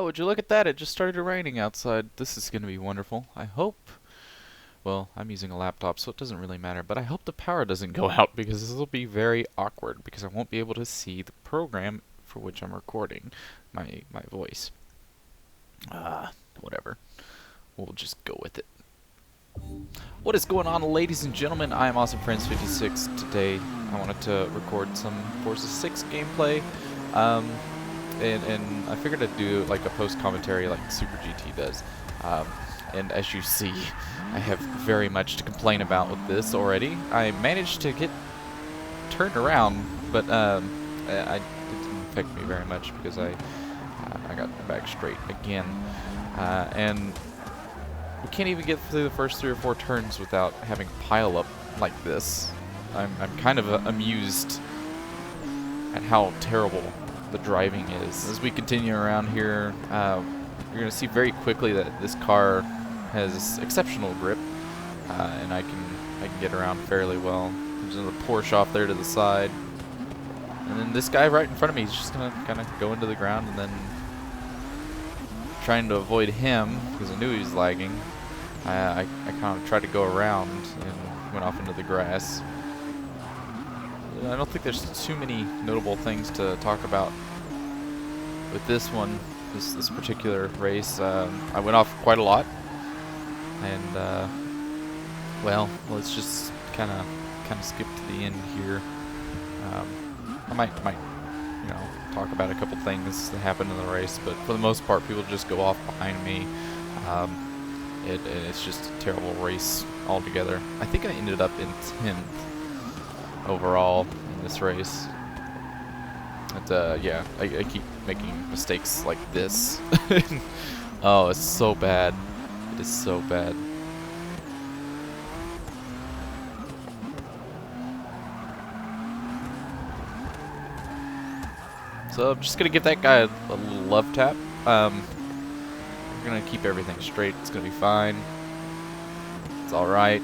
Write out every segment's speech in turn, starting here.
would you look at that? It just started raining outside. This is going to be wonderful. I hope. Well, I'm using a laptop, so it doesn't really matter. But I hope the power doesn't go out because this will be very awkward because I won't be able to see the program for which I'm recording my voice. Whatever. We'll just go with it. What is going on, ladies and gentlemen? I am AwesomeFriends56. Today, I wanted to record some Forza 6 gameplay. And I figured I'd do like a post-commentary like Super GT does. And as you see, I have very much to complain about with this already. I managed to get turned around, but it didn't affect me very much because I got back straight again. And we can't even get through the first 3 or 4 turns without having pile up like this. I'm kind of amused at how terrible the driving is. As we continue around here, you're going to see very quickly that this car has exceptional grip, and I can get around fairly well. There's another Porsche off there to the side, and then this guy right in front of me is just going to kind of go into the ground, and then trying to avoid him because I knew he was lagging. I kind of tried to go around and went off into the grass. I don't think there's too many notable things to talk about with this one, this particular race. I went off quite a lot, and well, let's just kind of skip to the end here. I might you know, talk about a couple things that happened in the race, but for the most part, people just go off behind me. It's just a terrible race altogether. I think I ended up in 10th overall in this race. But yeah, I keep making mistakes like this. Oh, it's so bad. It is so bad. So I'm just gonna give that guy a little love tap. We're gonna keep everything straight. It's gonna be fine. It's all right.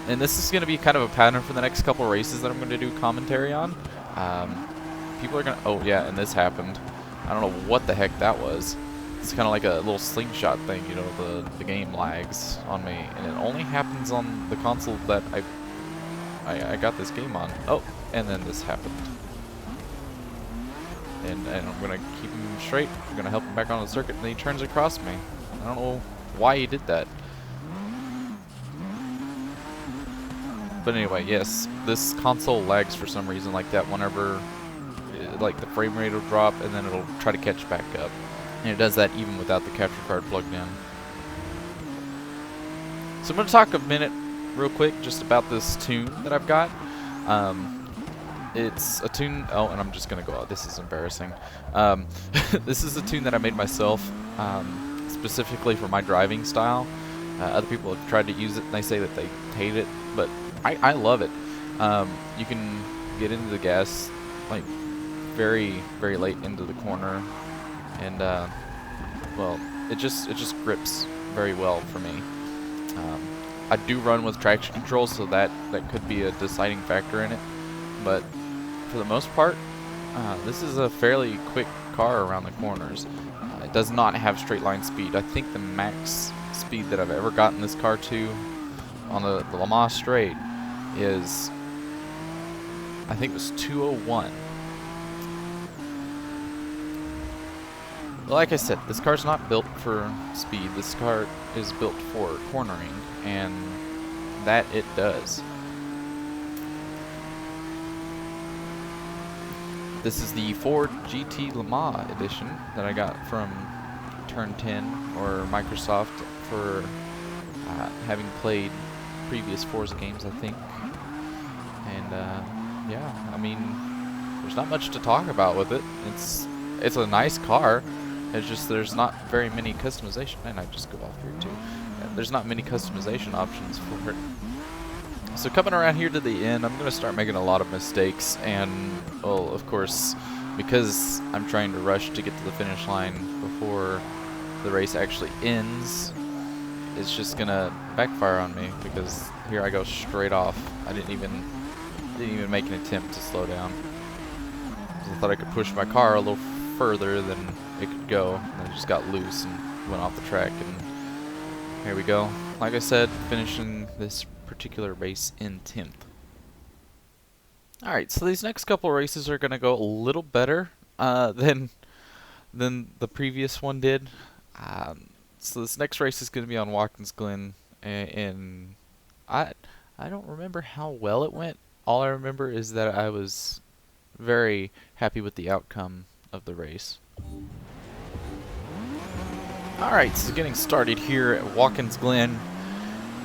And this is gonna be kind of a pattern for the next couple races that I'm gonna do commentary on. People are gonna. Oh yeah, and this happened. I don't know what the heck that was. It's kind of like a little slingshot thing, you know. The game lags on me, and it only happens on the console that I got this game on. Oh, and then this happened. And I'm gonna keep him straight. I'm gonna help him back on the circuit, and then he turns across me. I don't know why he did that. But anyway, yes, this console lags for some reason like that whenever, like, the frame rate will drop, and then it'll try to catch back up. And it does that even without the capture card plugged in. So I'm gonna talk a minute, real quick, just about this tune that I've got. It's a tune. Oh, and I'm just gonna go out. This is embarrassing. This is a tune that I made myself, specifically for my driving style. Other people have tried to use it, and they say that they hate it, but I love it. You can get into the gas like very, very late into the corner, and well, it just grips very well for me. I do run with traction control, so that could be a deciding factor in it, but for the most part, this is a fairly quick car around the corners. It does not have straight line speed. I think the max speed that I've ever gotten this car to on the Le Mans straight is, I think it was 201. Like I said, this car's not built for speed. This car is built for cornering, and that it does. This is the Ford GT Le Mans edition that I got from Turn 10 or Microsoft for having played previous Forza games, I think. And yeah, I mean, there's not much to talk about with it. It's a nice car. It's just there's not very many customization. And I just go off here too. There's not many customization options for it. So coming around here to the end, I'm going to start making a lot of mistakes, and, well, of course, because I'm trying to rush to get to the finish line before the race actually ends, it's just going to backfire on me, because here I go straight off. I didn't even make an attempt to slow down. I thought I could push my car a little further than it could go, and it just got loose and went off the track, and here we go. Like I said, finishing this particular race in 10th. Alright, so these next couple races are going to go a little better than the previous one did. So this next race is going to be on Watkins Glen, and I don't remember how well it went. All I remember is that I was very happy with the outcome of the race. Alright, so getting started here at Watkins Glen.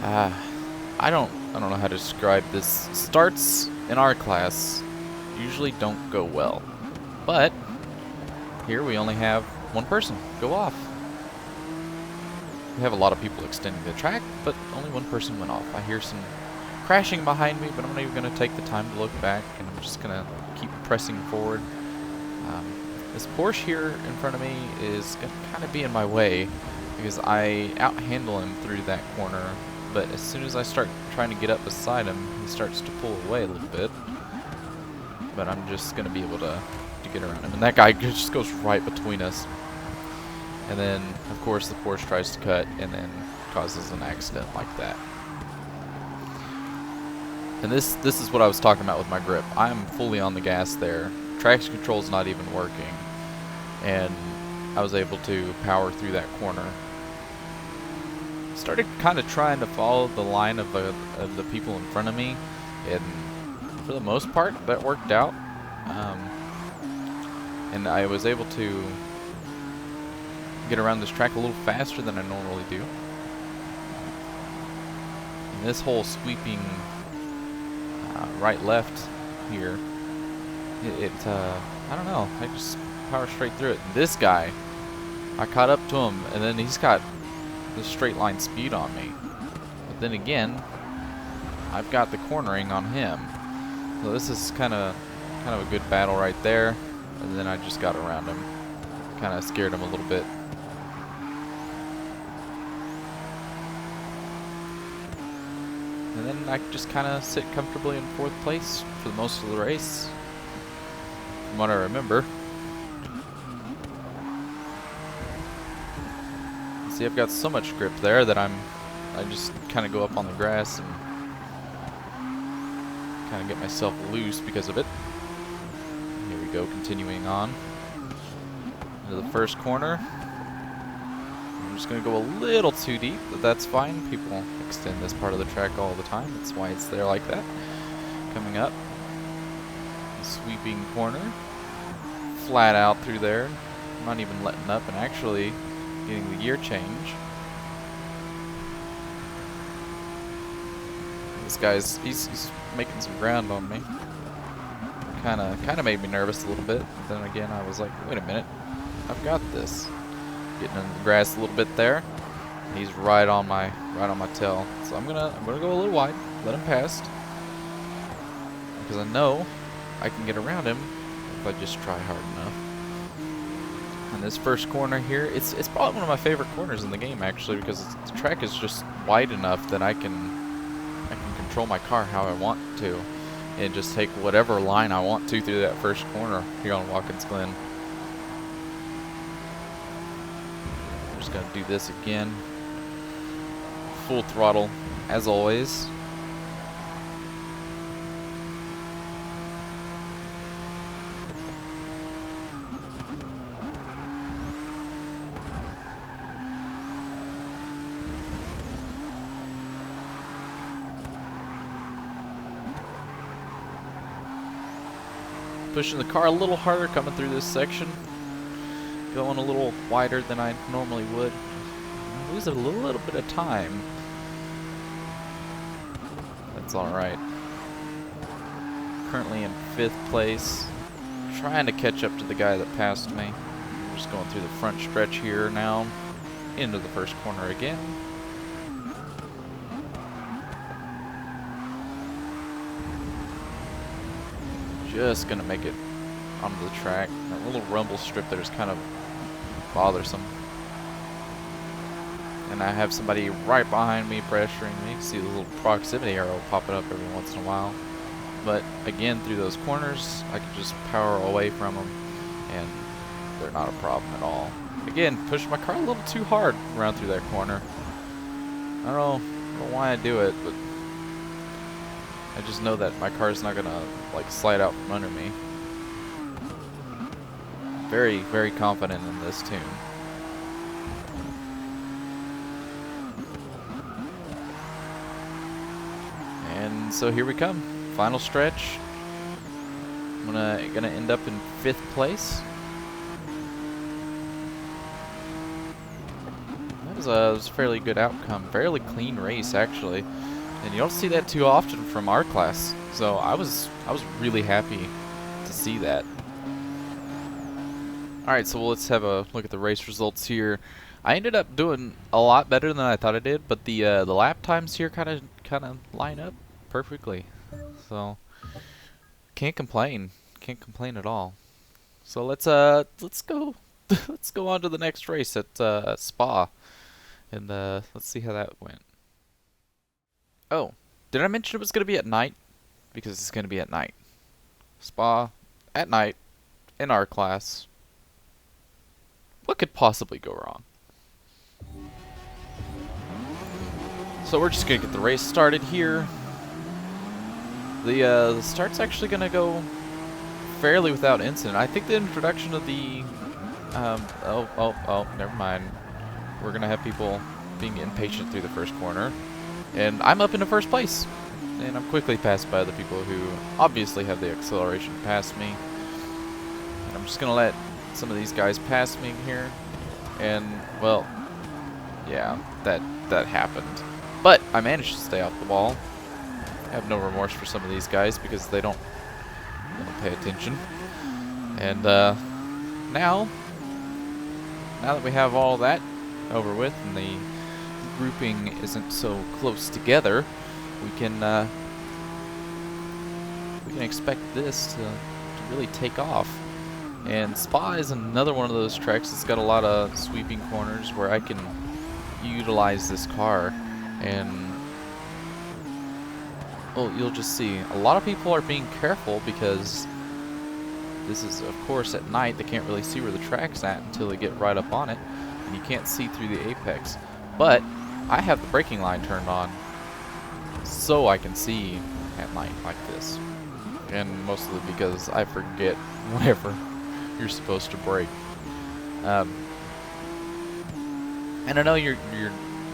I don't know how to describe this. Starts in our class usually don't go well, but here we only have one person go off. We have a lot of people extending the track, but only one person went off. I hear some crashing behind me, but I'm not even going to take the time to look back, and I'm just going to keep pressing forward. This Porsche here in front of me is going to kind of be in my way because I out-handle him through that corner, but as soon as I start trying to get up beside him, he starts to pull away a little bit. But I'm just going to be able to get around him. And that guy just goes right between us. And then, of course, the Porsche tries to cut and then causes an accident like that. And this is what I was talking about with my grip. I'm fully on the gas there. Traction control's not even working. And I was able to power through that corner. Started kind of trying to follow the line of the people in front of me, and for the most part that worked out, and I was able to get around this track a little faster than I normally do. And this whole sweeping right left here, I don't know, I just power straight through it. And this guy, I caught up to him, and then he's got the straight line speed on me, but then again I've got the cornering on him, so this is kind of a good battle right there. And then I just got around him, kind of scared him a little bit. And then I just kind of sit comfortably in 4th place for most of the race, from what I remember. See, I've got so much grip there that I just kind of go up on the grass and kind of get myself loose because of it. Here we go, continuing on into the first corner. I'm just going to go a little too deep, but that's fine. People extend this part of the track all the time. That's why it's there like that. Coming up, the sweeping corner, flat out through there. I'm not even letting up and actually getting the gear change. This guy's he's making some ground on me. Kind of made me nervous a little bit. But then again, I was like, wait a minute, I've got this. Getting in the grass a little bit there. He's right on my tail. So I'm gonna go a little wide, let him pass, because I know I can get around him if I just try hard enough. And this first corner here, it's probably one of my favorite corners in the game, actually, because the track is just wide enough that I can control my car how I want to, and just take whatever line I want to through that first corner here on Watkins Glen. I'm just gonna do this again, full throttle as always. Pushing the car a little harder coming through this section. Going a little wider than I normally would. I lose a little bit of time. That's alright. Currently in 5th place. Trying to catch up to the guy that passed me. Just going through the front stretch here now. Into the first corner again. Just gonna make it onto the track. That little rumble strip there is kind of bothersome. And I have somebody right behind me pressuring me. You can see the little proximity arrow popping up every once in a while. But again, through those corners, I can just power away from them and they're not a problem at all. Again, pushed my car a little too hard around through that corner. I don't know why I do it, but I just know that my car's not gonna like slide out from under me. Very, very confident in this tune. And so here we come. Final stretch. I'm gonna end up in 5th place. That was a fairly good outcome. Fairly clean race, actually. And you don't see that too often from our class. So I was really happy to see that. Alright, so let's have a look at the race results here. I ended up doing a lot better than I thought I did, but the lap times here kind of line up perfectly. So can't complain. Can't complain at all. So let's go let's go on to the next race at Spa, and let's see how that went. Oh, did I mention it was gonna be at night? Because it's gonna be at night. Spa at night in our class. What could possibly go wrong? So we're just gonna get the race started here. The start's actually gonna go fairly without incident. I think the introduction of the never mind. We're gonna have people being impatient through the first corner, and I'm up into 1st place, and I'm quickly passed by the people who obviously have the acceleration to pass me. And I'm just gonna let some of these guys pass me here, and well, yeah, that happened. But I managed to stay off the wall. I have no remorse for some of these guys because they don't pay attention. And now that we have all that over with and the grouping isn't so close together, we can expect this to really take off. And Spa is another one of those tracks that's got a lot of sweeping corners where I can utilize this car. And well, you'll just see a lot of people are being careful because this is, of course, at night. They can't really see where the track's at until they get right up on it, and you can't see through the apex. But I have the braking line turned on so I can see at night like this, and mostly because I forget whenever you're supposed to brake. And I know you're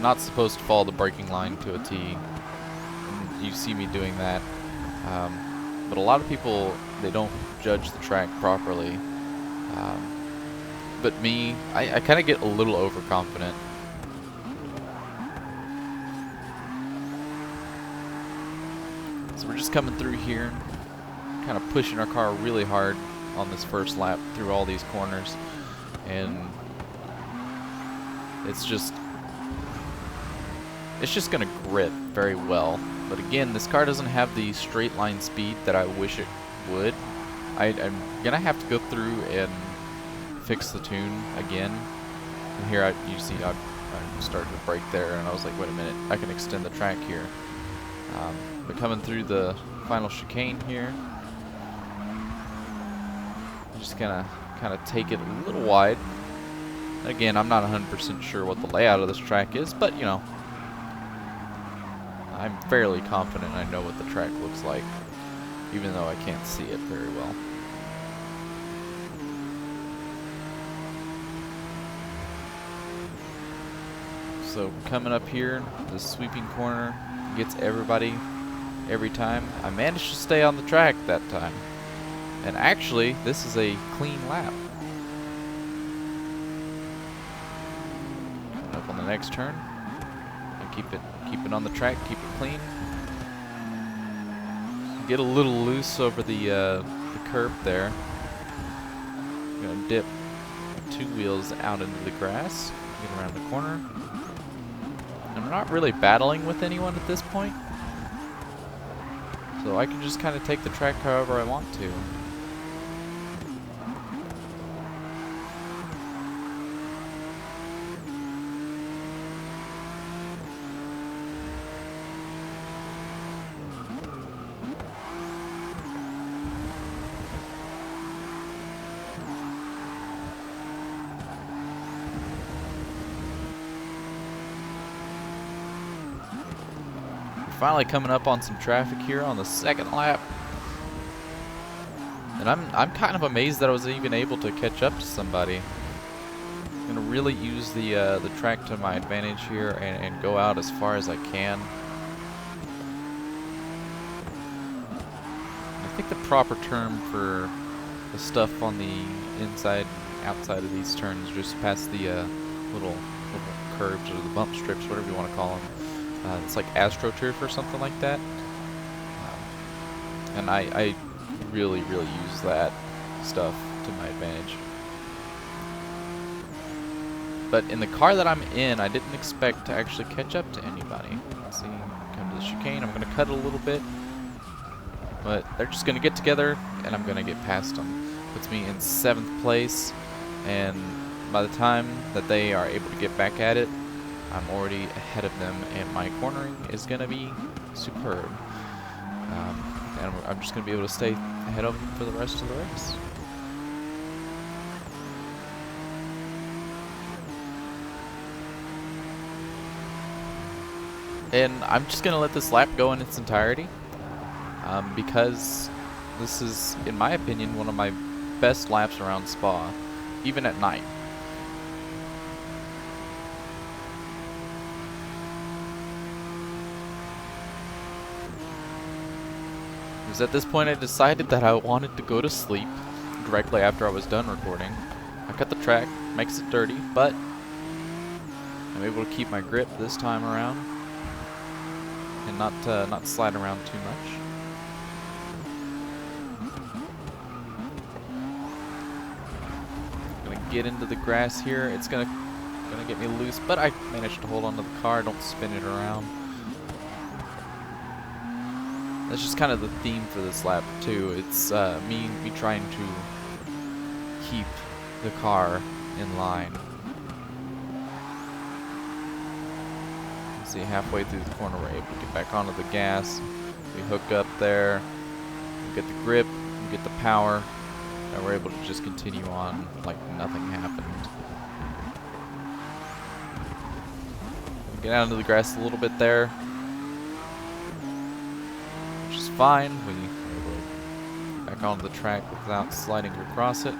not supposed to follow the braking line to a T. And you see me doing that, but a lot of people, they don't judge the track properly. But me, I kind of get a little overconfident. So we're just coming through here, kind of pushing our car really hard on this first lap through all these corners, and it's just gonna grip very well. But again, this car doesn't have the straight line speed that I wish it would. I'm gonna have to go through and fix the tune again. And here you see I started to brake there, and I was like, wait a minute, I can extend the track here. But coming through the final chicane here, I'm just gonna kind of take it a little wide. Again, I'm not 100% sure what the layout of this track is, but you know, I'm fairly confident I know what the track looks like, even though I can't see it very well. So coming up here, the sweeping corner gets everybody every time. I managed to stay on the track that time. And actually, this is a clean lap. Coming up on the next turn. And keep it on the track, keep it clean. Get a little loose over the curb there. I'm gonna dip 2 wheels out into the grass. Get around the corner. I'm not really battling with anyone at this point, so I can just kind of take the track however I want to. Finally coming up on some traffic here on the second lap. And I'm kind of amazed that I was even able to catch up to somebody. I'm gonna really use the track to my advantage here and go out as far as I can. I think the proper term for the stuff on the inside, outside of these turns, just past the little curves or the bump strips, whatever you want to call them. It's like AstroTurf or something like that. And I really use that stuff to my advantage. But in the car that I'm in, I didn't expect to actually catch up to anybody. Let's see, come to the chicane. I'm going to cut it a little bit. But they're just going to get together, and I'm going to get past them. Puts me in 7th place, and by the time that they are able to get back at it, I'm already ahead of them, and my cornering is going to be superb. And I'm just going to be able to stay ahead of them for the rest of the race. And I'm just going to let this lap go in its entirety, because this is, in my opinion, one of my best laps around Spa, even at night. It was at this point I decided that I wanted to go to sleep directly after I was done recording. I cut the track, makes it dirty, but I'm able to keep my grip this time around and not slide around too much. Gonna get into the grass here. It's gonna get me loose, but I managed to hold onto the car. Don't spin it around. That's just kind of the theme for this lap too. It's me trying to keep the car in line. See, halfway through the corner we're able to get back onto the gas. We hook up there, we get the grip, we get the power, and we're able to just continue on like nothing happened. We get out into the grass a little bit there, which is fine. We were able to get back onto the track without sliding across it.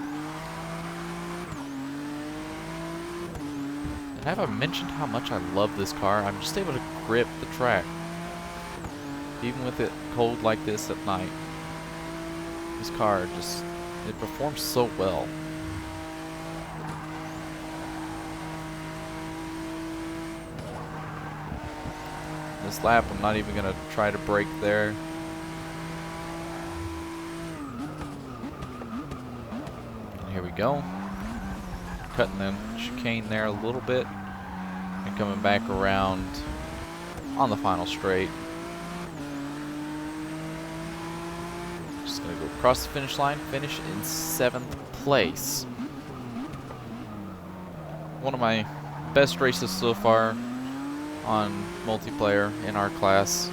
Have I mentioned how much I love this car? I'm just able to grip the track. Even with it cold like this at night. This car just, it performs so well. This lap, I'm not even going to try to brake there. And here we go. Cutting the chicane there a little bit and coming back around on the final straight. Just gonna go across the finish line, finish in 7th place. One of my best races so far on multiplayer in our class,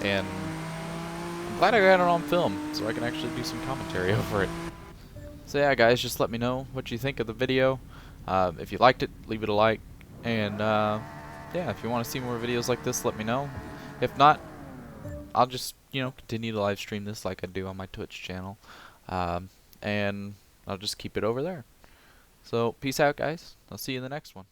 and I'm glad I got it on film so I can actually do some commentary over it. So yeah, guys, just let me know what you think of the video. If you liked it, leave it a like. And yeah, if you want to see more videos like this, let me know. If not, I'll just, continue to live stream this like I do on my Twitch channel. And I'll just keep it over there. So peace out, guys. I'll see you in the next one.